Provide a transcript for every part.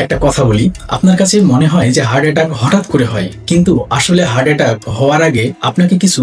একটা কথা বলি, আপনার কাছে মনে হয় যে হার্ট অ্যাটাক হঠাৎ করে হয়, কিন্তু আসলে হার্ট অ্যাটাক হওয়ার আগে আপনাকে কিছু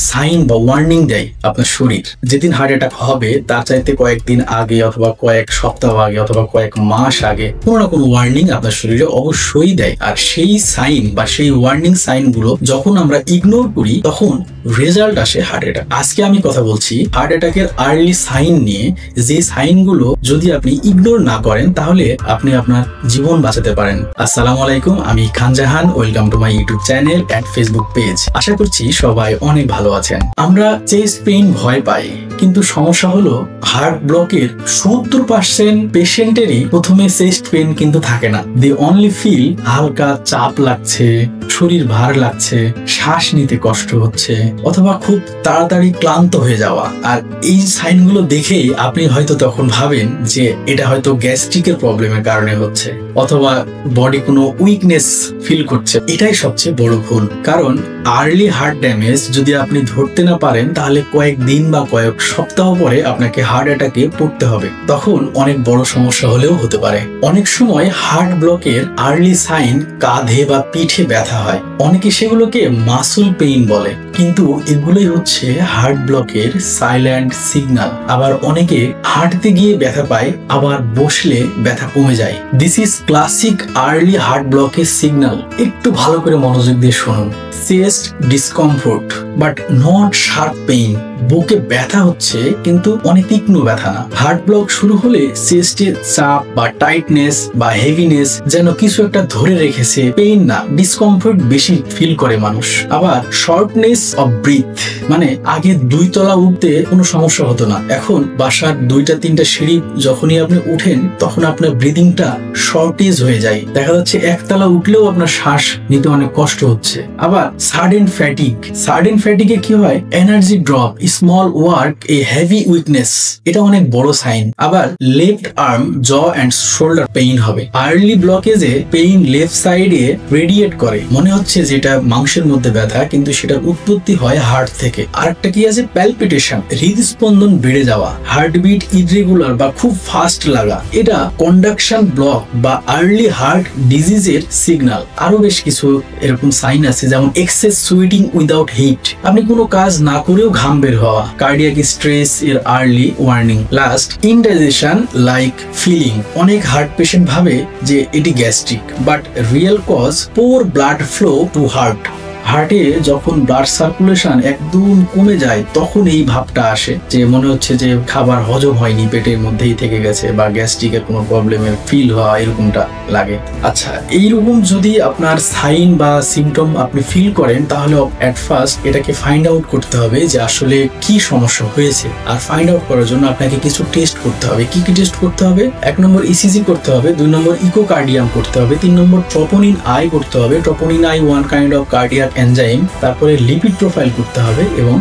সাইন বা ওয়ার্নিং দেয় আপনার শরীর। যেদিন হার্ট অ্যাটাক হবে তার চাইতে কয়েকদিন আগে অথবা কয়েক সপ্তাহ আগে অথবা কয়েক মাস আগে কোনো না কোনো ওয়ার্নিং আপনার শরীরে অবশ্যই দেয়। আর সেই সাইন বা সেই ওয়ার্নিং সাইন গুলো যখন আমরা ইগনোর করি তখন রেজাল্ট আসে হার্ট অ্যাটাক। আজকে আমি কথা বলছি হার্ট অ্যাটাকের আর্লি সাইন নিয়ে, যে সাইন গুলো যদি আপনি ইগনোর না করেন তাহলে আপনি আপনার জীবন বাঁচাতে পারেন। আসসালামু আলাইকুম, আমি Khan Jahan. Welcome to my YouTube channel and Facebook page. আশা করছি সবাই অনেক ভালো আছেন। আমরা চেস্ট পেইন ভয় পাই, কিন্তু সমস্যা হলো হার্ট ব্লকের 70% পেশেন্টেরই প্রথমে চেস্ট পেইন কিন্তু থাকে না। দে অনলি ফিল হালকা চাপ লাগছে, শরীর ভার লাগছে, শ্বাস নিতে কষ্ট হচ্ছে অথবা খুব তাড়াতাড়ি ক্লান্ত হয়ে যাওয়া। আর এই সাইনগুলো দেখেই আপনি হয়তো তখন ভাবেন যে এটা হয়তো গ্যাস্ট্রিকের প্রবলেমের কারণে হচ্ছে অথবা বডি কোনো উইকনেস ফিল করছে। এটাই সবচেয়ে বড় ভুল, কারণ আর্লি হার্ট ড্যামেজ যদি আপনি ধরতে না পারেন তাহলে কয়েক দিন বা কয়েক সপ্তাহ পরে আপনাকে হার্ট অ্যাটাকে পড়তে হবে। তখন অনেক বড় সমস্যা হলেও হতে পারে। অনেক সময় হার্ট ব্লকের আর্লি সাইন কাঁধে বা পিঠে ব্যথা হয়, অনেকে সেগুলোকে মাসল পেইন বলে, কিন্তু এগুলোই হচ্ছে হার্ট ব্লকের সাইলেন্ট সিগন্যাল। আবার অনেকে হাঁটতে গিয়ে ব্যথা পায়, আবার বসলে ব্যথা কমে যায়। This is classic early heart ব্লকের সিগন্যাল। একটু ভালো করে মনোযোগ দিয়ে শুনুন। Chest discomfort but not sharp pain. বুকে ব্যথা হচ্ছে কিন্তু অনেক তীক্ষ্ণ ব্যথা না। হার্ট ব্লক শুরু হলে চেস্টের চাপ বা টাইটনেস বা হেভিনেস যেন কিছু একটা ধরে রেখেছে, পেইন না, ডিসকমফোর্ট বেশি ফিল করে মানুষ। আবার শর্টনেস অফ ব্রিথ, মানে আগে 2 তলা উঠতে কোনো সমস্যা হতো না, এখন বাসার 2-3টা সিঁড়ি যখনই আপনি উঠেন তখন আপনার ব্রিদিংটা শর্টেজ হয়ে যায়। দেখা যাচ্ছে 1 তলা উঠলেও আপনার শ্বাস নিতে অনেক কষ্ট হচ্ছে। আবার সাডেন ফ্যাটিগ। সাডেন ফ্যাটিগে কি হয়? Energy drop, small work, a heavy weakness, এটা অনেক বড় সাইন। আবার লেফট আর্ম, জ এন্ড শোল্ডার পেইন হবে। আর্লি ব্লকেজে পেইন লেফট সাইডে রেডিয়েট করে, মনে হচ্ছে যেটা মাংসের মধ্যে ব্যথা, কিন্তু সেটার উৎপত্তি হয় হার্ট থেকে। আরেকটা কি আছে? প্যালপিটেশন, হৃদস্পন্দন বেড়ে যাওয়া, হার্টবিট ইররেগুলার বা খুব ফাস্ট লাগা, এটা কন্ডাকশন ব্লক বা আর্লি হার্ট ডিজিজের সিগন্যাল। আরো বেশ কিছু এরকম সাইন আছে, যেমন এক্সেস সুইটিং উইদাউট হিট, আপনি কোনো কাজ না করেও ঘাম বের হওয়া, কার্ডিয়াক স্ট্রেস এর early warning. Last, indigestion like feeling. অনেক হার্ট পেশেন্ট ভাবে যে এটি gastric, but real cause poor blood flow to heart. হার্টে যখন ব্লাড সার্কুলেশন একদম কমে যায় তখন এই ভাবটা আসে যে মনে হচ্ছে যে খাবার হজম হয়নি, পেটের মধ্যেই থেকে গেছে, বা গ্যাস্ট্রিকের কোনো প্রবলেমের ফিল হওয়া, এরকমটা লাগে। আচ্ছা, এইরকম যদি আপনার সাইন বা সিমটম আপনি ফিল করেন তাহলে এট ফার্স্ট এটাকে ফাইন্ড আউট করতে হবে যে আসলে কি সমস্যা হয়েছে। আর ফাইন্ড আউট করার জন্য আপনাকে কিছু টেস্ট করতে হবে। কি কি টেস্ট করতে হবে? 1 নম্বর ইসিজি করতে হবে, 2 নম্বর ইকোকার্ডিয়াম করতে হবে, 3 নম্বর ট্রপোনিন আই করতে হবে। Troponin I one kind of cardiac enzyme. তারপরে লিপিড প্রোফাইল করতে হবে এবং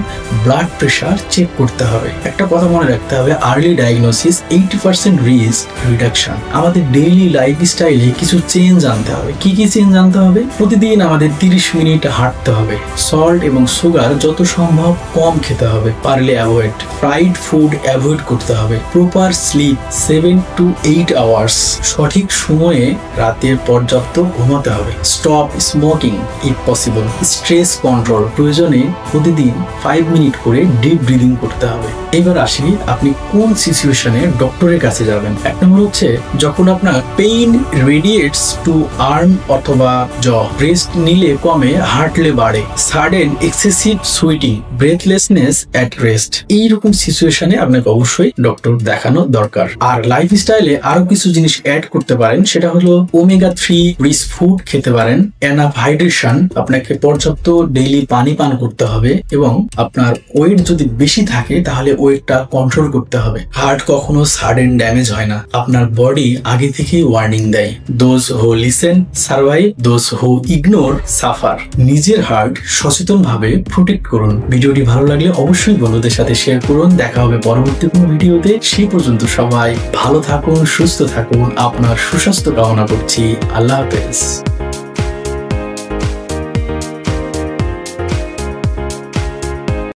ব্লাড প্রেশার চেক করতে হবে। একটা কথা মনে রাখতে হবে, আর্লি ডায়াগনোসিস 80% রিস্ক রিডাকশন। আমাদের ডেইলি লাইফস্টাইলে কিছু চেঞ্জ আনতে হবে। কি কি চেঞ্জ আনতে হবে? প্রতিদিন আমাদের 30 মিনিট হাঁটতে হবে। সল্ট এবং সুগার যত সম্ভব কম খেতে হবে, পারলে অ্যাভয়েড। ফ্রাইড ফুড অ্যাভয়েড করতে হবে। Proper slip 7 to 8 hours. সঠিক সময়ে রাতের পর্যাপ্ত ঘুমাতে হবে। Stop smoking if possible. Stress control, প্রয়োজনে প্রতিদিন 5 মিনিট করে ডিপ ব্রিদিং করতে হবে। এবার আসি আপনি কোন সিচুয়েশনে ডক্টরের কাছে যাবেন। 1 নম্বর হচ্ছে যখন আপনার পেইন রেডিয়েটস টু আর্ম অথবা জ, রেস্ট নিলে কমে, হাঁটলে বাড়ে, সাডেন এক্সেসিভ সুইটিং, ব্রেথলেসনেস এট রেস্ট, এইরকম সিচুয়েশনে আপনাকে অবশ্যই ডক্টর দেখানো দরকার। আর লাইফস্টাইলে আরো কিছু জিনিস অ্যাড করতে পারেন, সেটা হলো ওমেগা 3 রিচ ফুড খেতে পারেন, এনাফ হাইড্রেশন, আপনাকে পর্যাপ্ত ডেইলি পানি পান করতে হবে, এবং আপনার ওয়েট যদি বেশি থাকে তাহলে ওয়েটটা কন্ট্রোল করতে হবে। হার্ট কখনো সাডেন ড্যামেজ হয় না, আপনার বডি আগে থেকেই ওয়ার্নিং দেয়। Those who listen survive, those who ignore suffer. নিজের হার্ট সচেতন ভাবে প্রোটেক্ট করুন। ভিডিওটি ভালো লাগলে অবশ্যই বন্ধুদের সাথে শেয়ার করুন। দেখা হবে পরবর্তী কোনো ভিডিওতে। সেই পর্যন্ত সবাই ভালো থাকুন, সুস্থ থাকুন। আপনার সুস্বাস্থ্য কামনা করছি। আল্লাহ হাফেজ।